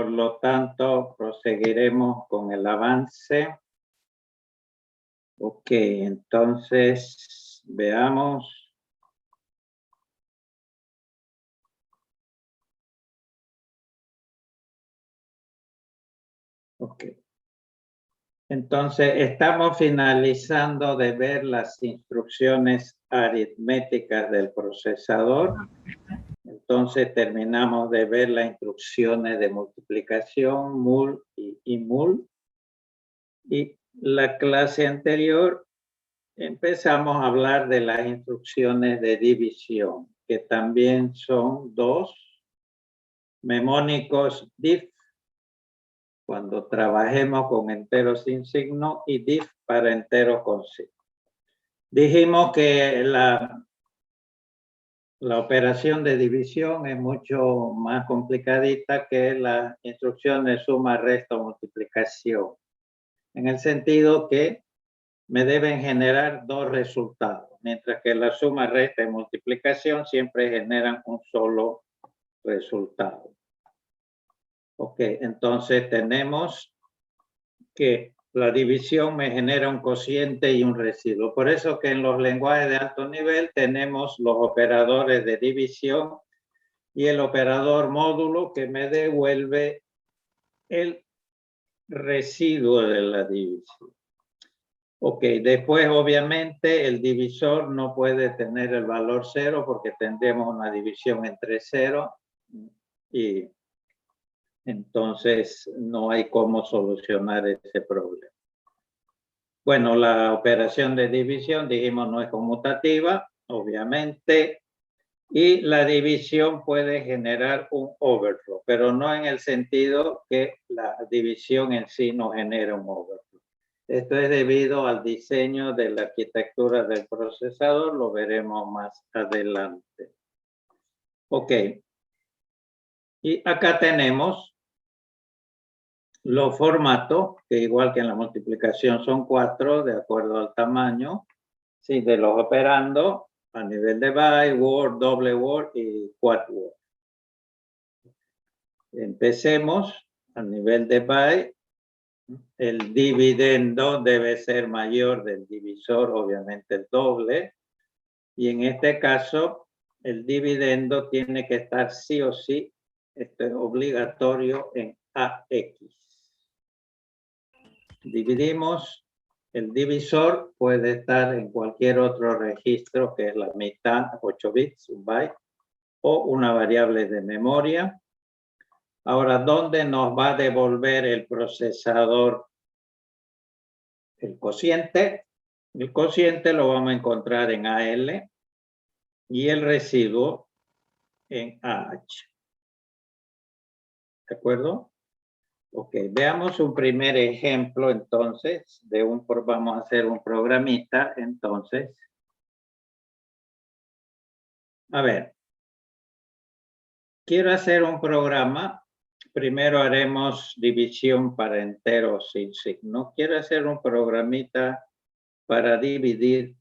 Por lo tanto, proseguiremos con el avance. Ok, entonces veamos. Ok. Entonces, estamos finalizando de ver las instrucciones aritméticas del procesador. Entonces, terminamos de ver las instrucciones de multiplicación, mul y mul. Y la clase anterior empezamos a hablar de las instrucciones de división, que también son dos: memónicos diff, cuando trabajemos con enteros sin signo, y diff para enteros con signo. Dijimos que la operación de división es mucho más complicadita que las instrucciones suma, resta o multiplicación, en el sentido que me deben generar dos resultados, mientras que la suma, resta y multiplicación siempre generan un solo resultado. Ok, entonces tenemos que la división me genera un cociente y un residuo. Por eso que en los lenguajes de alto nivel tenemos los operadores de división y el operador módulo que me devuelve el residuo de la división. Ok, después obviamente el divisor no puede tener el valor 0 porque tendremos una división entre 0 y entonces no hay cómo solucionar ese problema. Bueno, la operación de división, dijimos, no es conmutativa, obviamente, y la división puede generar un overflow, pero no en el sentido que la división en sí no genera un overflow. Esto es debido al diseño de la arquitectura del procesador, lo veremos más adelante. Ok. Y acá tenemos los formatos, que igual que en la multiplicación son 4 de acuerdo al tamaño, sí, de los operandos a nivel de byte, word, doble word y quad word. Empecemos a nivel de byte. El dividendo debe ser mayor del divisor, obviamente el doble. Y en este caso, el dividendo tiene que estar sí o sí, esto es obligatorio, en AX. Dividimos, el divisor puede estar en cualquier otro registro, que es la mitad, 8 bits, un byte, o una variable de memoria. Ahora, ¿dónde nos va a devolver el procesador el cociente? El cociente lo vamos a encontrar en AL y el residuo en AH. ¿De acuerdo? Ok, veamos un primer ejemplo entonces vamos a hacer un programita entonces. A ver, quiero hacer un programa. Primero haremos división para enteros sin signo. Quiero hacer un programita para dividir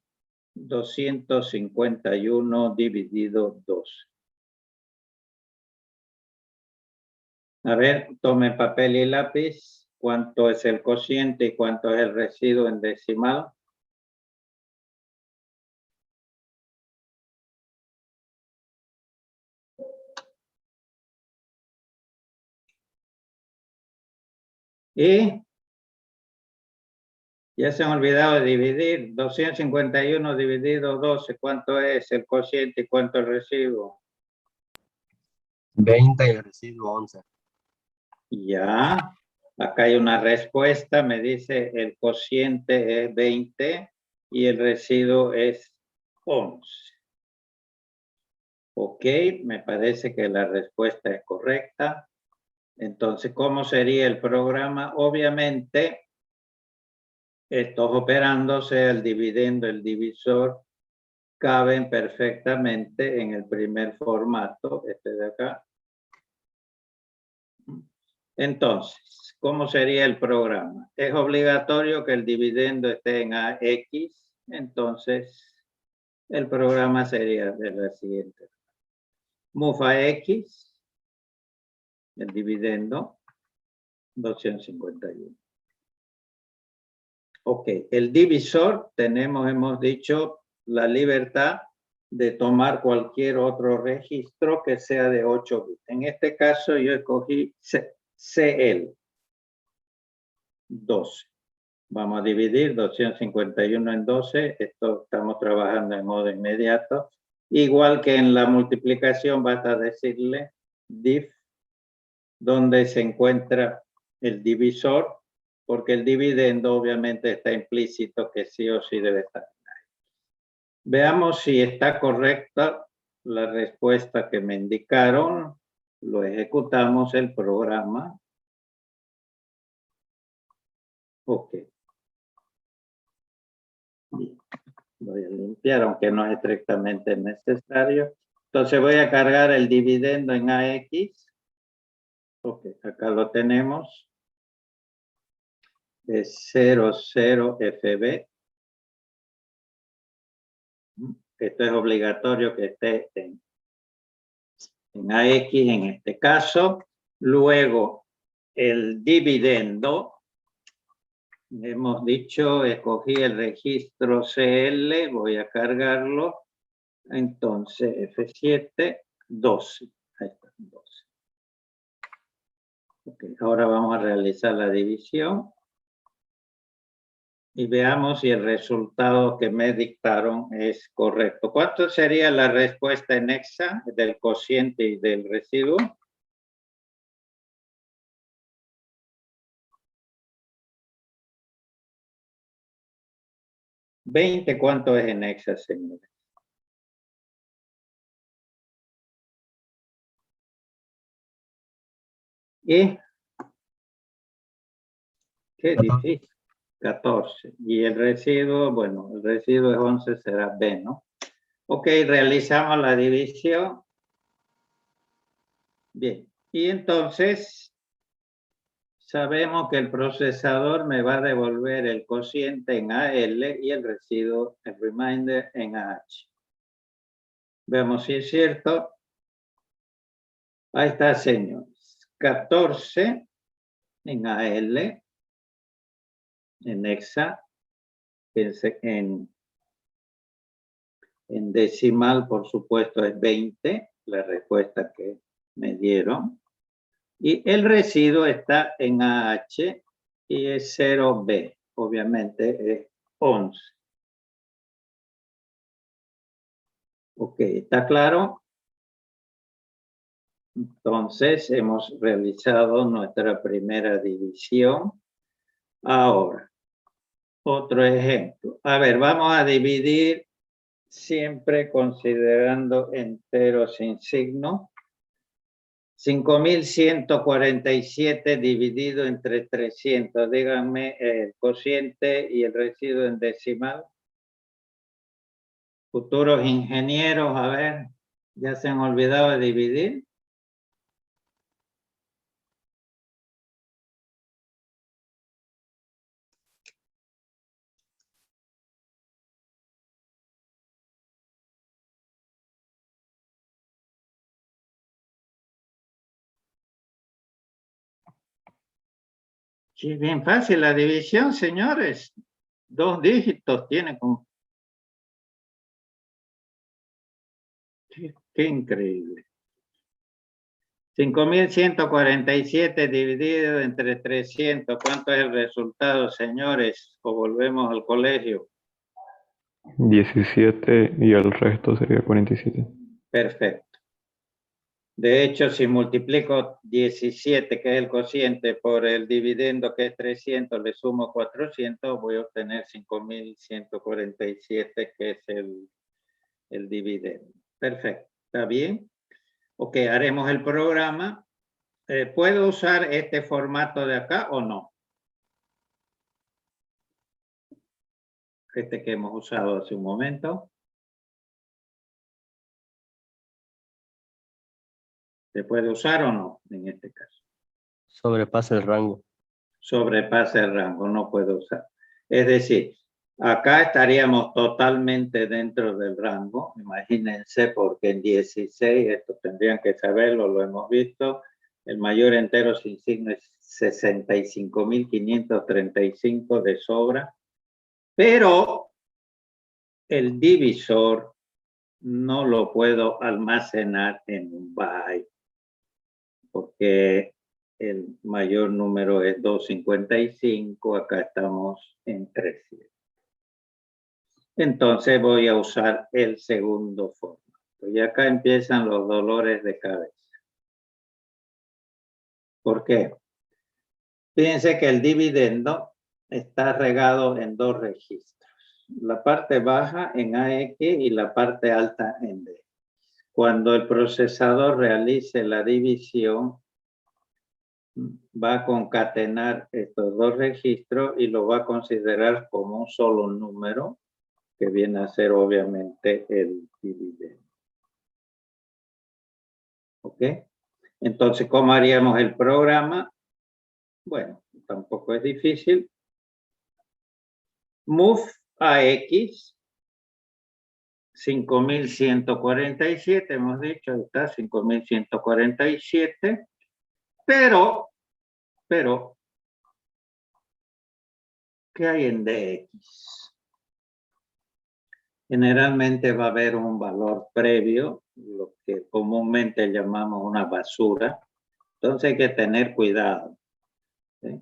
251 dividido 2. A ver, tome papel y lápiz. ¿Cuánto es el cociente y cuánto es el residuo en decimal? Y ya se han olvidado de dividir. 251 dividido 12, ¿cuánto es el cociente y cuánto el residuo? 20 y el residuo 11. Ya, acá hay una respuesta, me dice el cociente es 20 y el residuo es 11. Ok, me parece que la respuesta es correcta. Entonces, ¿cómo sería el programa? Obviamente, estos operandos, sea el dividendo, el divisor, caben perfectamente en el primer formato, este de acá. Entonces, ¿cómo sería el programa? Es obligatorio que el dividendo esté en AX, entonces el programa sería de la siguiente. Move a X, el dividendo, 251. Ok, el divisor hemos dicho, la libertad de tomar cualquier otro registro que sea de 8 bits. En este caso yo escogí CL, 12. Vamos a dividir 251 en 12. Esto estamos trabajando en modo inmediato. Igual que en la multiplicación, basta decirle div, donde se encuentra el divisor, porque el dividendo obviamente está implícito que sí o sí debe estar. Veamos si está correcta la respuesta que me indicaron. Lo ejecutamos el programa. Ok. Bien. Voy a limpiar, aunque no es estrictamente necesario. Entonces voy a cargar el dividendo en AX. Ok, acá lo tenemos. Es 00 FB. Esto es obligatorio que esté en AX en este caso. Luego, el dividendo. Hemos dicho, escogí el registro CL, voy a cargarlo. Entonces, F7, 12. Ahí está, 12. Okay, ahora vamos a realizar la división. Y veamos si el resultado que me dictaron es correcto. ¿Cuánto sería la respuesta en hexa del cociente y del residuo? ¿20 cuánto es en hexa, señores? ¿Y? Qué difícil. 14. Y el residuo, bueno, el residuo es 11, será B, ¿no? Ok, realizamos la división. Bien, y entonces sabemos que el procesador me va a devolver el cociente en AL y el residuo, el remainder, en AH. Veamos si es cierto. Ahí está, señores. 14 en AL, en hexa, en decimal, por supuesto, es 20, la respuesta que me dieron. Y el residuo está en AH y es 0B, obviamente es 11. Ok, ¿está claro? Entonces, hemos realizado nuestra primera división. Ahora, otro ejemplo. A ver, vamos a dividir siempre considerando enteros sin signo. 5.147 dividido entre 300. Díganme el cociente y el residuo en decimal. Futuros ingenieros, a ver, ¿ya se han olvidado de dividir? Sí, bien fácil la división, señores. 2 dígitos tiene con... Qué increíble. 5.147 dividido entre 300. ¿Cuánto es el resultado, señores? O volvemos al colegio. 17 y el resto sería 47. Perfecto. De hecho, si multiplico 17, que es el cociente, por el dividendo, que es 300, le sumo 400, voy a obtener 5.147, que es el dividendo. Perfecto. ¿Está bien? Ok, haremos el programa. ¿Puedo usar este formato de acá o no? Este que hemos usado hace un momento. ¿Se puede usar o no en este caso? Sobrepasa el rango. Sobrepasa el rango, no puedo usar. Es decir, acá estaríamos totalmente dentro del rango. Imagínense, porque en 16, esto tendrían que saberlo, lo hemos visto, El mayor entero sin signo es 65.535 de sobra. Pero el divisor no lo puedo almacenar en un byte. Porque el mayor número es 255. Acá estamos en 300. Entonces voy a usar el segundo formato. Y acá empiezan los dolores de cabeza. ¿Por qué? Fíjense que el dividendo está regado en dos registros. La parte baja en AX y la parte alta en DX. Cuando el procesador realice la división, va a concatenar estos dos registros y lo va a considerar como un solo número, que viene a ser obviamente el dividendo. ¿Ok? Entonces, ¿cómo haríamos el programa? Bueno, tampoco es difícil. Move AX 5147, hemos dicho, está 5147, pero, ¿qué hay en DX? Generalmente va a haber un valor previo, lo que comúnmente llamamos una basura. Entonces hay que tener cuidado, ¿sí?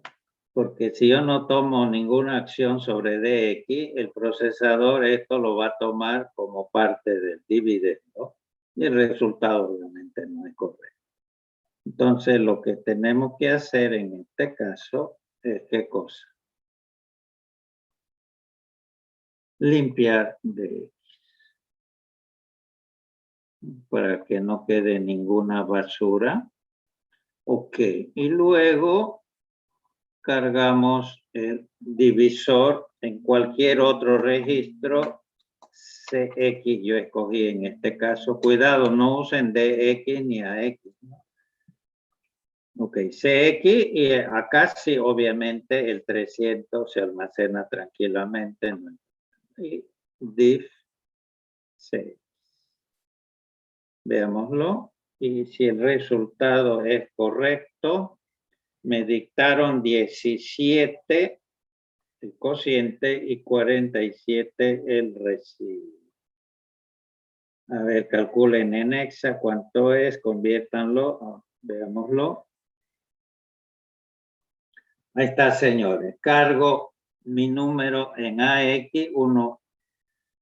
Porque si yo no tomo ninguna acción sobre DX, el procesador esto lo va a tomar como parte del dividendo y el resultado obviamente no es correcto. Entonces lo que tenemos que hacer en este caso es ¿qué cosa? Limpiar DX para que no quede ninguna basura. Ok, y luego cargamos el divisor en cualquier otro registro CX. Yo escogí en este caso, cuidado, no usen DX ni AX. Ok, CX, y acá sí, obviamente el 300 se almacena tranquilamente. Y div CX. Veámoslo. Y si el resultado es correcto, me dictaron 17 el cociente y 47 el residuo. A ver, calculen en hexa cuánto es, conviértanlo, veámoslo. Ahí está, señores. Cargo mi número en AX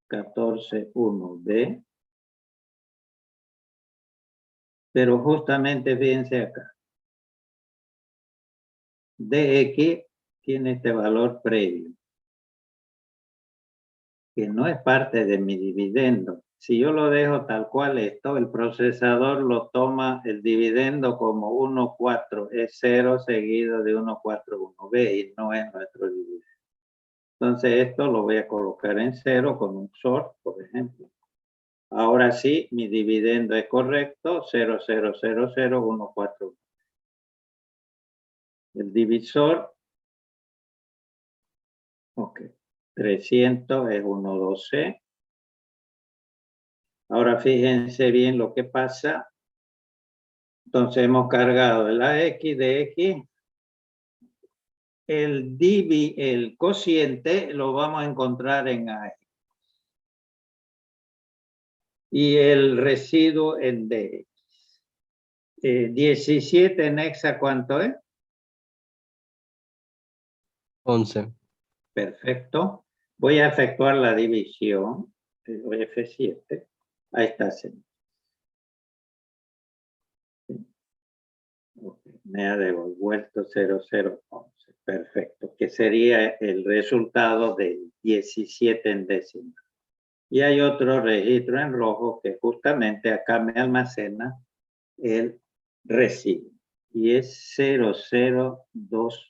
1141B. Pero justamente fíjense acá. DX tiene este valor previo, que no es parte de mi dividendo. Si yo lo dejo tal cual esto, el procesador lo toma el dividendo como 1,4. Es 0 seguido de 1,41B y no es nuestro dividendo. Entonces esto lo voy a colocar en 0 con un sort, por ejemplo. Ahora sí, mi dividendo es correcto, 0,000141. El divisor, ok, 300 es 1,12. Ahora fíjense bien lo que pasa. Entonces hemos cargado la X de X. El cociente lo vamos a encontrar en AX. Y el residuo en DX. 17 en hexa, ¿cuánto es? 11. Perfecto. Voy a efectuar la división. F7. Ahí está, señor. Okay. Me ha devuelto 0011. Perfecto. Que sería el resultado del 17 en décima. Y hay otro registro en rojo que justamente acá me almacena el residuo. Y es 002F.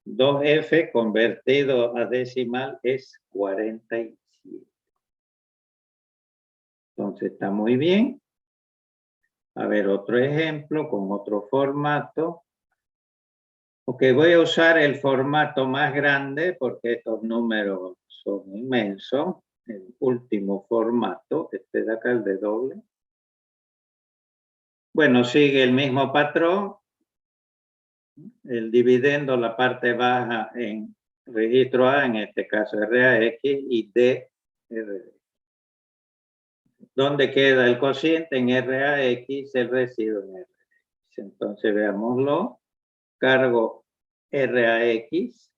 2F convertido a decimal es 47. Entonces está muy bien. A ver, otro ejemplo con otro formato. Ok, voy a usar el formato más grande porque estos números son inmensos. El último formato, este de acá, el de doble. Bueno, sigue el mismo patrón. El dividendo, la parte baja en registro A, en este caso RAX, y D, RD. ¿Dónde queda el cociente? En RAX, el residuo en RX. Entonces veámoslo. Cargo RAX.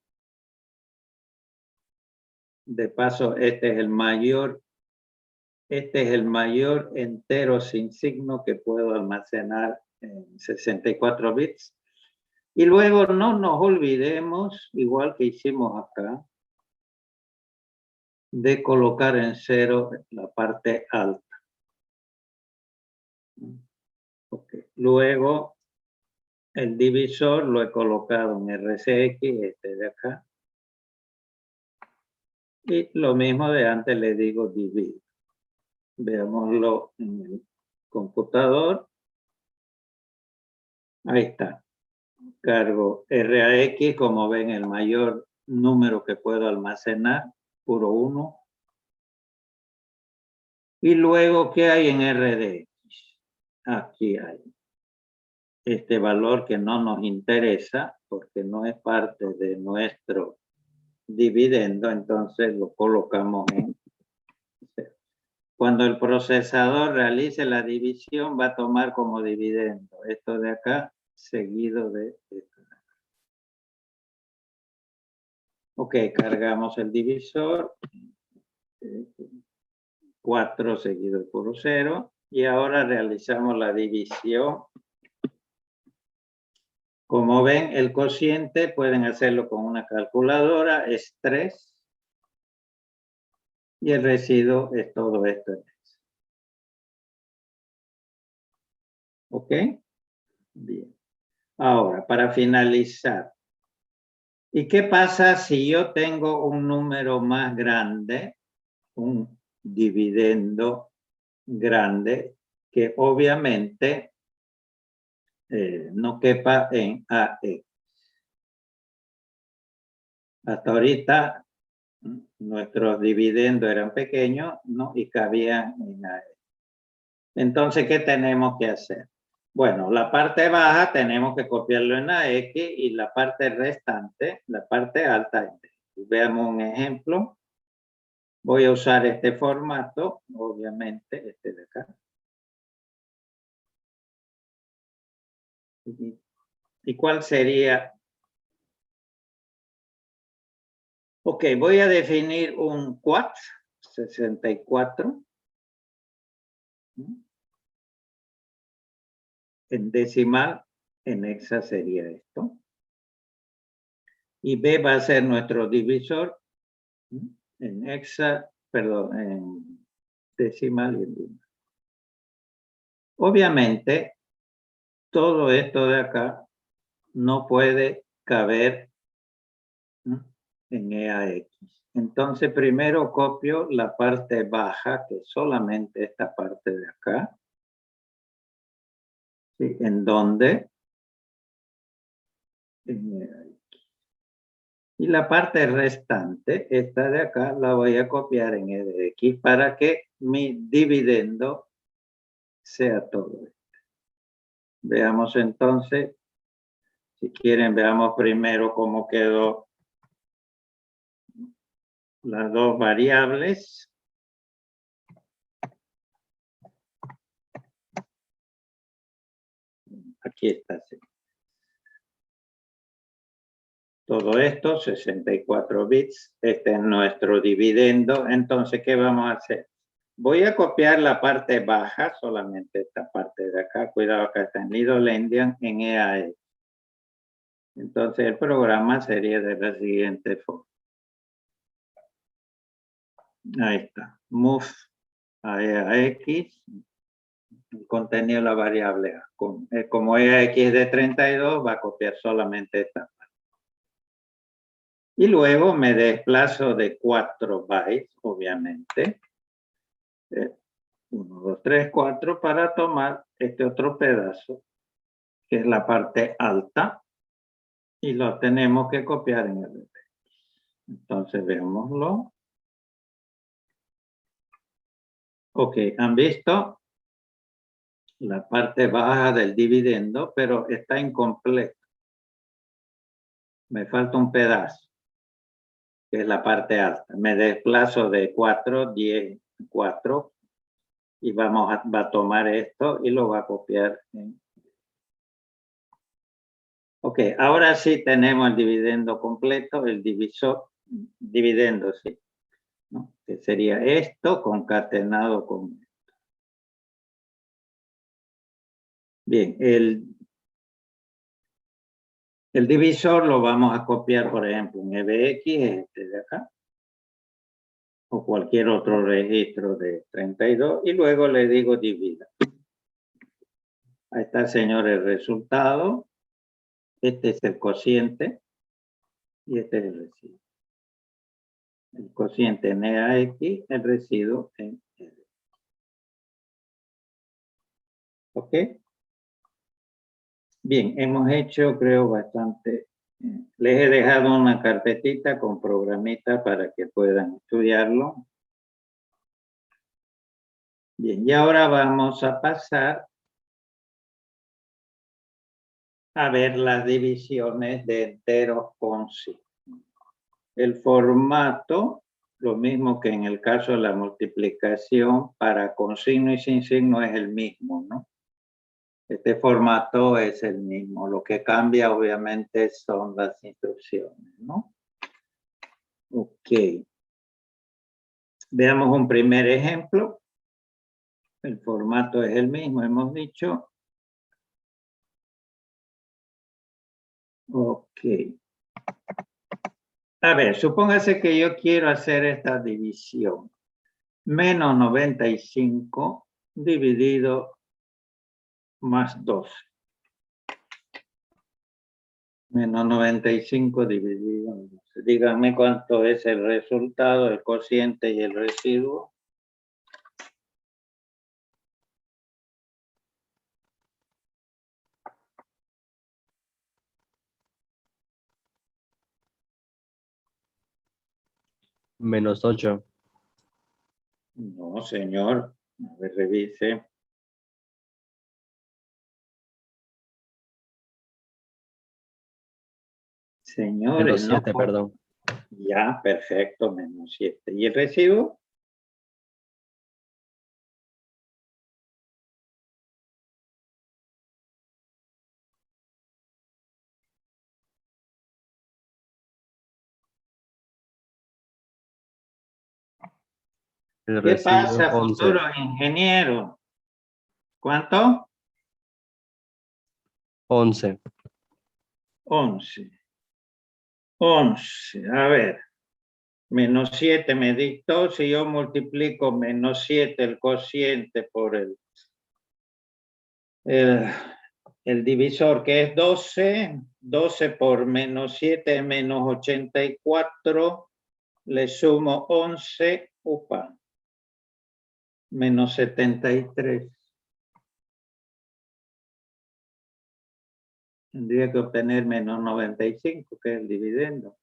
De paso, este es el mayor entero sin signo que puedo almacenar en 64 bits. Y luego no nos olvidemos, igual que hicimos acá, de colocar en 0 la parte alta. Okay. Luego, el divisor lo he colocado en RCX, este de acá. Y lo mismo de antes le digo divide. Veámoslo en el computador. Ahí está. Cargo RAX, como ven, el mayor número que puedo almacenar, puro 1. Y luego, ¿qué hay en RDX? Aquí hay este valor que no nos interesa porque no es parte de nuestro dividendo, entonces lo colocamos en 0. Cuando el procesador realice la división, va a tomar como dividendo esto de acá, seguido de esto. Ok, cargamos el divisor. 4 seguido por 0. Y ahora realizamos la división. Como ven, el cociente pueden hacerlo con una calculadora, es 3. Y el residuo es todo esto. ¿Ok? Bien. Ahora, para finalizar. ¿Y qué pasa si yo tengo un número más grande, un dividendo grande, que obviamente no quepa en AX? Hasta ahorita nuestros dividendos eran pequeños, ¿no? Y cabían en AX. Entonces, ¿qué tenemos que hacer? Bueno, la parte baja tenemos que copiarlo en AX y la parte restante, la parte alta en D. Veamos un ejemplo. Voy a usar este formato, obviamente, este de acá. ¿Y cuál sería? Ok, voy a definir un quad 64. En decimal, en hexa sería esto. Y B va a ser nuestro divisor en hexa, perdón, en decimal y en binario. Obviamente, todo esto de acá no puede caber en EAX. Entonces, primero copio la parte baja, que es solamente esta parte de acá. ¿Sí? ¿En dónde? En EAX. Y la parte restante, esta de acá, la voy a copiar en EDX para que mi dividendo sea todo esto. Veamos entonces, si quieren, veamos primero cómo quedó las dos variables. Aquí está. Todo esto, 64 bits. Este es nuestro dividendo. Entonces, ¿qué vamos a hacer? Voy a copiar la parte baja, solamente esta parte de acá. Cuidado, acá está en Lidolendian, en EAX. Entonces, el programa sería de la siguiente forma. Ahí está. Move a EAX. El contenido de la variable A. Como EAX es de 32, va a copiar solamente esta parte. Y luego me desplazo de 4 bytes, obviamente. 1, 2, 3, 4 para tomar este otro pedazo, que es la parte alta. Y lo tenemos que copiar en el RP. Entonces, veámoslo. Ok, ¿han visto? la parte baja del dividendo, pero está incompleto. Me falta un pedazo, que es la parte alta. Me desplazo de 4, 10, 4 y va a tomar esto y lo va a copiar. Ok, ahora sí tenemos el dividendo completo, el divisor, dividendo, sí, ¿no? Que sería esto concatenado con esto. Bien, el divisor lo vamos a copiar, por ejemplo, en EBX, este de acá, o cualquier otro registro de 32, y luego le digo divida. Ahí está, señor, el resultado. Este es el cociente y este es el residuo. El cociente en EAX, el residuo en EBX. ¿Ok? Bien, hemos hecho, creo, bastante. Les he dejado una carpetita con programitas para que puedan estudiarlo. Bien, y ahora vamos a pasar a ver las divisiones de enteros con signo. El formato, lo mismo que en el caso de la multiplicación, para con signo y sin signo es el mismo, ¿no? Este formato es el mismo. Lo que cambia, obviamente, son las instrucciones, ¿no? Ok. Veamos un primer ejemplo. El formato es el mismo, hemos dicho. Ok. A ver, supóngase que yo quiero hacer esta división. Menos 95 dividido más 12. Menos 95 dividido en 12. Díganme cuánto es el resultado, el cociente y el residuo. Menos 8. No, señor. A ver, revise. Señores, Menos no. 7, perdón. Ya, perfecto, menos 7. ¿Y el residuo? El ¿Qué residuo pasa, 11. futuro ingeniero? ¿Cuánto? 11. 11. 11. A ver. Menos 7 me dictó. Si yo multiplico menos 7 el cociente por el divisor, que es 12. 12 por menos 7 es menos 84. Le sumo 11. Upa. Menos 73. Tendría que obtener menos 95, que es el dividendo.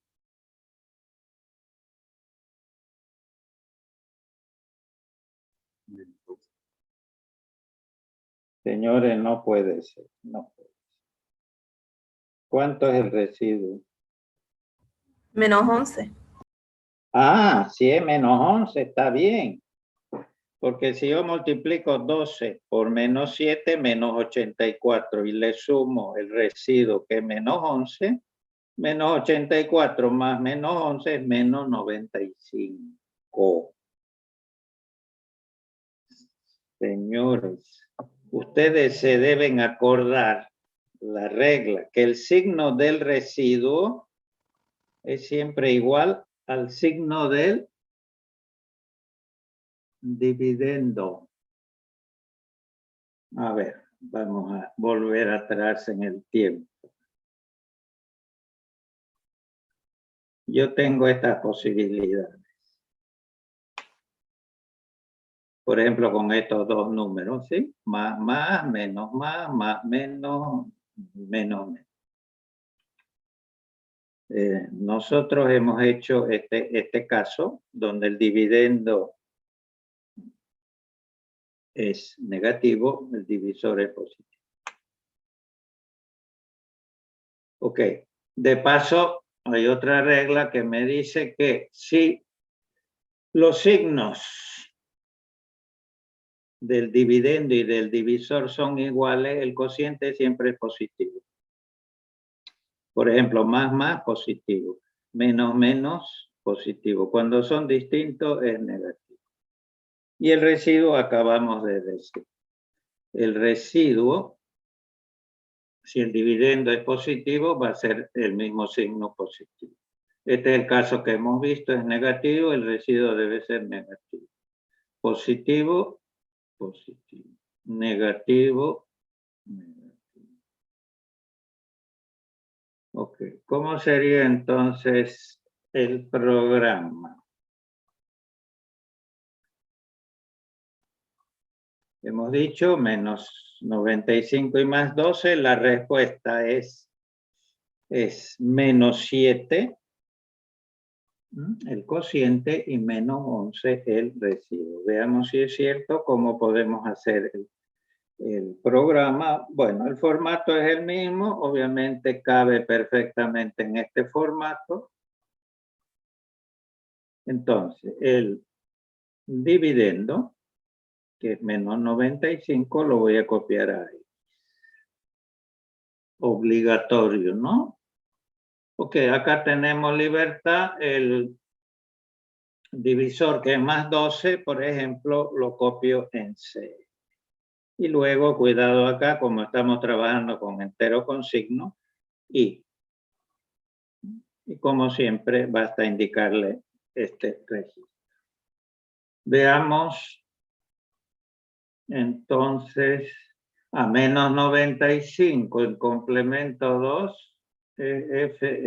Señores, no puede ser. No puede ser. ¿Cuánto es el residuo? Menos 11. Ah, si es menos 11, está bien. Porque si yo multiplico 12 por menos 7, menos 84, y le sumo el residuo que es menos 11, menos 84 más menos 11 es menos 95. Señores, ustedes se deben acordar la regla, que el signo del residuo es siempre igual al signo del dividendo. A ver, vamos a volver atrás en el tiempo. Yo tengo estas posibilidades. Por ejemplo, con estos dos números, ¿sí? Más, menos, menos, menos. Nosotros hemos hecho este caso donde el dividendo es negativo, el divisor es positivo. Ok, de paso hay otra regla que me dice que si los signos del dividendo y del divisor son iguales, el cociente siempre es positivo. Por ejemplo, más positivo, menos positivo. Cuando son distintos es negativo. Y el residuo acabamos de decir. El residuo, si el dividendo es positivo, va a ser el mismo signo positivo. Este es el caso que hemos visto, es negativo, el residuo debe ser negativo. Positivo, positivo. Negativo, negativo. Ok, ¿cómo sería entonces el programa? Hemos dicho menos 95 y más 12, la respuesta es menos 7, el cociente, y menos 11 el residuo. Veamos si es cierto, cómo podemos hacer el programa. Bueno, el formato es el mismo, obviamente cabe perfectamente en este formato. Entonces, el dividendo, que es menos 95, lo voy a copiar ahí. Obligatorio, ¿no? Ok, acá tenemos libertad. El divisor, que es más 12, por ejemplo, lo copio en C. Y luego, cuidado acá, como estamos trabajando con entero con signo, y como siempre, basta indicarle este registro. Veamos, entonces, a menos 95, el complemento 2, FFA1.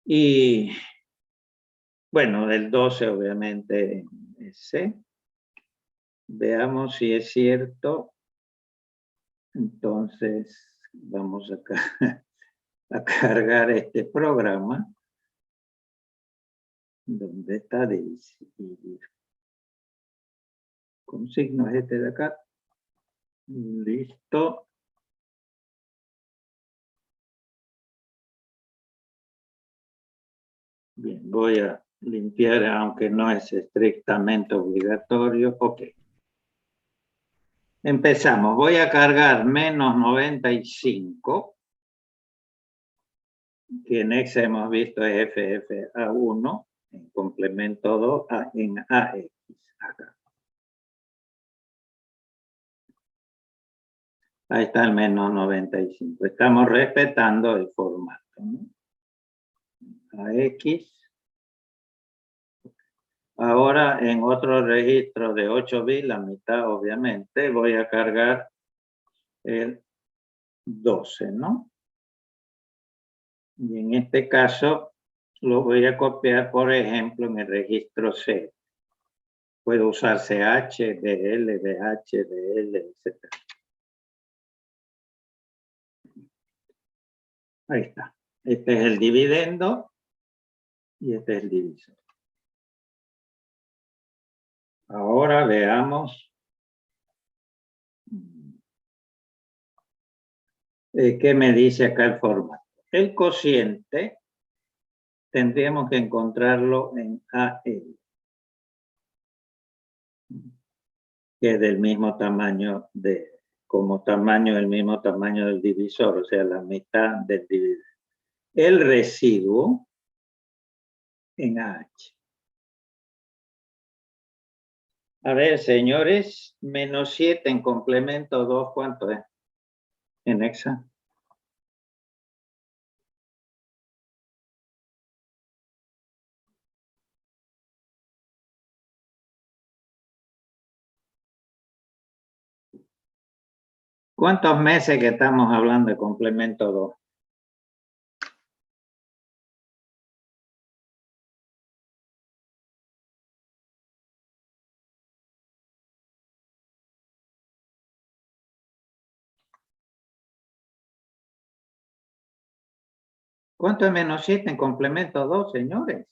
Y, bueno, el 12 obviamente es C. Veamos si es cierto. Entonces, vamos a cargar este programa. ¿Dónde está? Dividir. Con signo es este de acá. Listo. Bien, voy a limpiar, aunque no es estrictamente obligatorio. Ok. Empezamos. Voy a cargar menos 95. Que en X hemos visto es FFA1. En complemento 2 en AX. Acá. Ahí está el menos 95. Estamos respetando el formato, ¿no? AX. Ahora en otro registro de 8 bits, la mitad obviamente, voy a cargar el 12, ¿no? Y en este caso lo voy a copiar, por ejemplo, en el registro C. Puedo usar CH, DL, DH, DL, etc. Ahí está. Este es el dividendo y este es el divisor. Ahora veamos qué me dice acá el formato. El cociente tendríamos que encontrarlo en AL, que es del mismo tamaño como tamaño, el mismo tamaño del divisor, o sea, la mitad del dividendo. El residuo en AH. A ver, señores, menos 7 en complemento 2, ¿cuánto es? En hexa. ¿Cuántos meses que estamos hablando de complemento 2? ¿Cuánto es menos 7 en complemento 2, señores?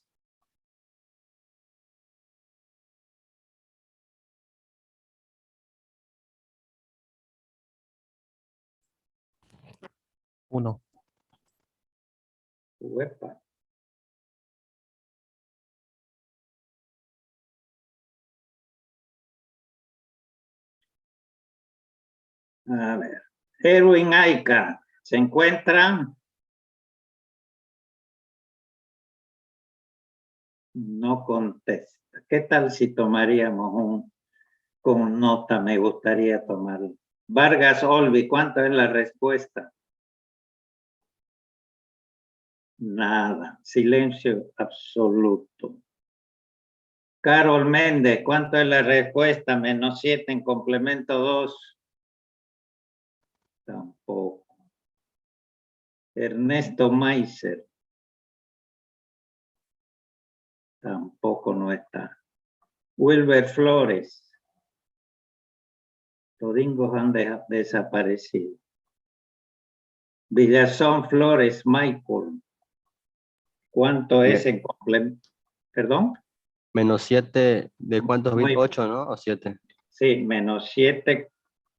1. Uepa. A ver. Erwin Aika, ¿se encuentra? No contesta. ¿Qué tal si tomaríamos con nota? Me gustaría tomarlo. Vargas Olvi, ¿cuánto es la respuesta? Nada. Silencio absoluto. Carol Méndez, ¿cuánto es la respuesta? -7 en complemento 2. Tampoco. Ernesto Meiser. Tampoco no está. Wilber Flores. Todingos han desaparecido. Villazón Flores, Michael. ¿Cuánto es en complemento? ¿Perdón? -7, ¿de cuántos bits? Muy- 8, ¿no? ¿O 7? Sí, -7.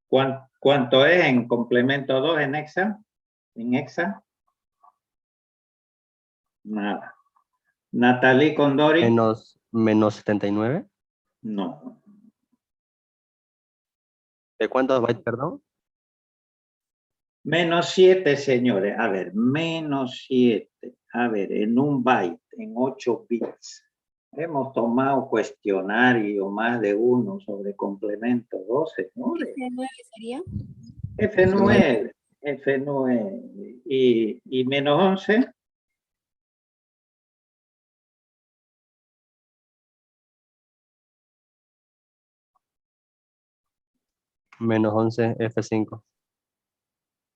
¿Cuánto es en complemento 2 en hexa? ¿En hexa? Nada. Natalie Condori. ¿-79? No. ¿De cuántos bytes, perdón? -7, señores. A ver, -7. A ver, en un byte, en 8 bits. Hemos tomado cuestionario más de uno sobre complemento 2, señores. F9 sería. F9. F9. Y -11. -11, F5.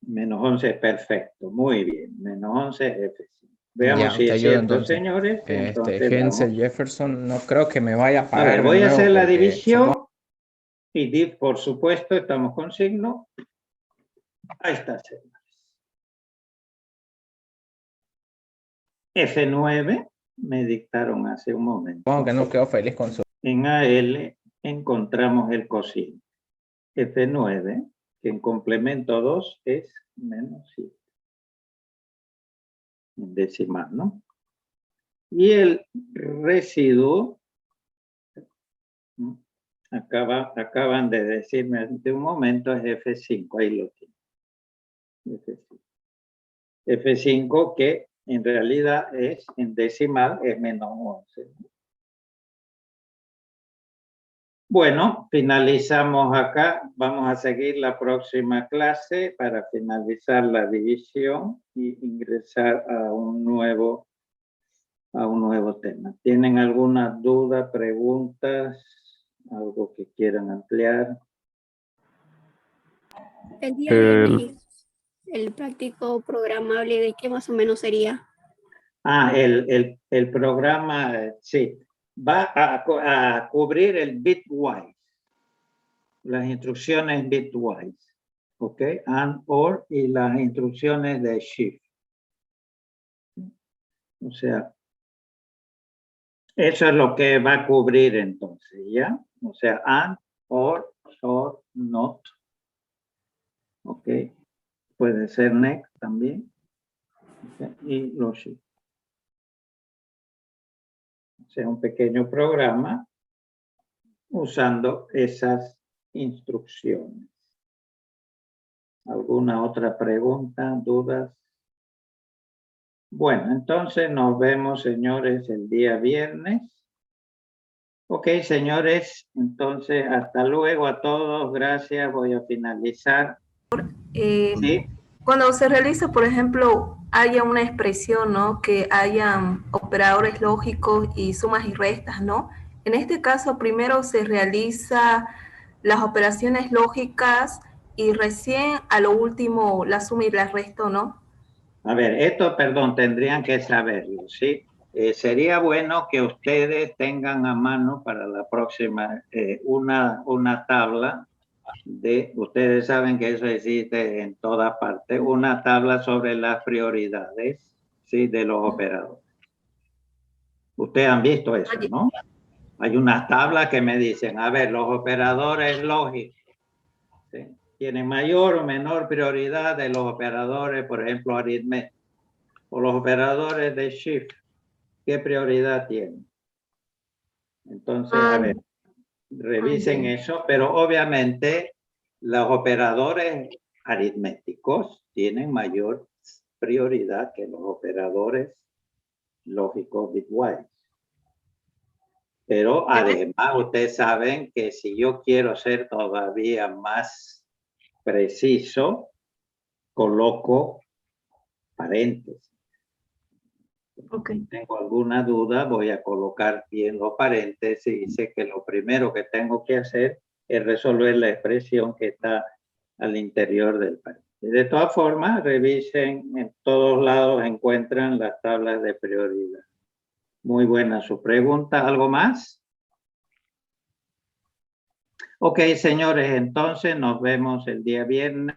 -11, perfecto. Muy bien. -11, F5. Veamos Ya, si te es ayudo cierto, entonces. señores. Entonces, Hensel vamos. Jefferson, no creo que me vaya a A pagar ver, de voy a nuevo hacer la porque división. somos- Y div, por supuesto, estamos con signo. Ahí está, señores. F9 me dictaron hace un momento. supongo que no quedó feliz con su... En AL encontramos el cociente. F9, que en complemento 2 es -7. En decimal, ¿no? Y el residuo, acaban de decirme hace un momento, es F5. Ahí lo tienen. F5. F5 que en realidad es en decimal, es -11. Bueno, finalizamos acá. Vamos a seguir la próxima clase para finalizar la división y ingresar a un nuevo tema. ¿Tienen alguna duda, preguntas, algo que quieran ampliar? El día El- viernes, el práctico programable, ¿de qué más o menos sería? El programa, sí, va a cubrir el bitwise, las instrucciones bitwise, ¿ok? And, or, y las instrucciones de shift. O sea, eso es lo que va a cubrir entonces, ¿ya? O sea, and, or, not, ¿ok? Puede ser next también, ¿ok? Y los shift. O sea, un pequeño programa usando esas instrucciones. ¿Alguna otra pregunta, dudas? Bueno, entonces nos vemos, señores, el día viernes. Ok, señores, entonces hasta luego a todos. Gracias, voy a finalizar. Sí, Cuando se realiza, por ejemplo, haya una expresión, ¿no? Que hayan operadores lógicos y sumas y restas, ¿no? En este caso, primero se realiza las operaciones lógicas y recién a lo último la suma y la resta, ¿no? a ver, esto, perdón, tendrían que saberlo, ¿sí? Sería bueno que ustedes tengan a mano para la próxima una tabla ustedes saben que eso existe en todas partes, una tabla sobre las prioridades, ¿sí? De los operadores. Ustedes han visto eso, ¿no? Hay unas tablas que me dicen, a ver, los operadores lógicos, ¿sí? tienen mayor o menor prioridad de los operadores, por ejemplo, aritméticos, o los operadores de shift. ¿Qué prioridad tienen? Entonces, a ver, revisen eso, pero obviamente los operadores aritméticos tienen mayor prioridad que los operadores lógicos bitwise. Pero además ustedes saben que si yo quiero ser todavía más preciso, coloco paréntesis. Ok. Si tengo alguna duda, voy a colocar bien los paréntesis y sé que lo primero que tengo que hacer es resolver la expresión que está al interior del paréntesis. De todas formas, revisen, en todos lados encuentran las tablas de prioridad. Muy buena su pregunta. ¿Algo más? Ok, señores, entonces nos vemos el día viernes.